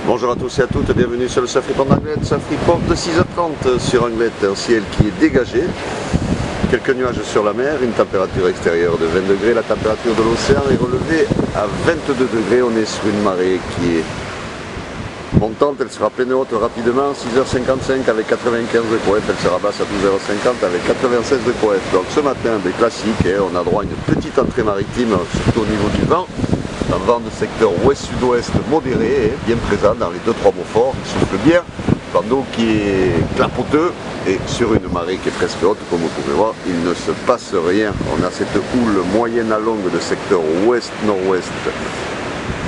Bonjour à tous et à toutes, bienvenue sur le Surf Report d'Anglette, Surf Report de 6h30 sur Anglette, un ciel qui est dégagé, quelques nuages sur la mer, une température extérieure de 20 degrés, la température de l'océan est relevée à 22 degrés, on est sur une marée qui est montante, elle sera pleine haute rapidement, 6h55 avec 95 de poète, elle sera basse à 12h50 avec 96 de poète. Donc ce matin, des classiques, on a droit à une petite entrée maritime, surtout au niveau du vent. Un vent de secteur ouest-sud-ouest modéré, bien présent dans les 2-3 mots forts, il souffle bien, vent d'eau qui est clapoteux et sur une marée qui est presque haute, comme vous pouvez voir, il ne se passe rien. On a cette houle moyenne à longue de secteur ouest-nord-ouest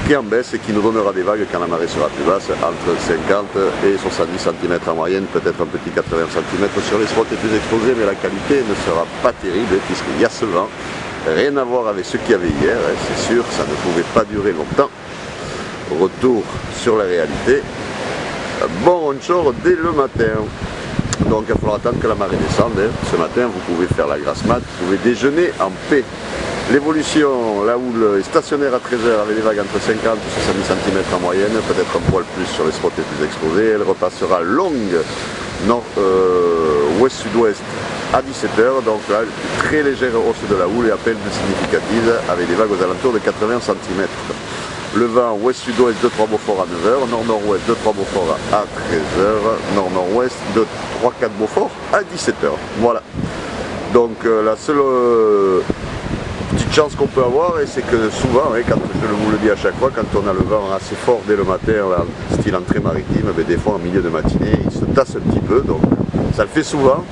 qui est en baisse et qui nous donnera des vagues quand la marée sera plus basse, entre 50 et 70 cm en moyenne, peut-être un petit 80 cm sur les spots les plus exposés, mais la qualité ne sera pas terrible puisqu'il y a ce vent. Rien à voir avec ce qu'il y avait hier, c'est sûr, ça ne pouvait pas durer longtemps. Retour sur la réalité. Bon onshore dès le matin. Donc il va falloir attendre que la marée descende. Ce matin, vous pouvez faire la grasse mat, vous pouvez déjeuner en paix. L'évolution, la houle est stationnaire à 13h avec des vagues entre 50 et 70 cm en moyenne, peut-être un poil plus sur les spots les plus exposés. Elle repassera longue ouest-sud-ouest à 17h, donc là, très légère hausse de la houle et à peine significative avec des vagues aux alentours de 80 cm. Le vent ouest-sud-ouest de 3 Beaufort à 9h, nord-nord-ouest de 3 Beaufort à 13h, nord-nord-ouest de 3-4 Beaufort à 17h. Voilà. Donc la seule petite chance qu'on peut avoir, c'est que souvent, quand je vous le dis à chaque fois, quand on a le vent assez fort dès le matin, style entrée maritime, des fois en milieu de matinée, il se tasse un petit peu, donc ça le fait souvent.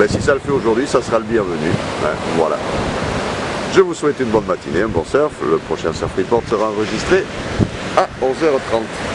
Si ça le fait aujourd'hui, ça sera le bienvenu. Voilà. Je vous souhaite une bonne matinée, un bon surf. Le prochain Surf Report sera enregistré à 11h30.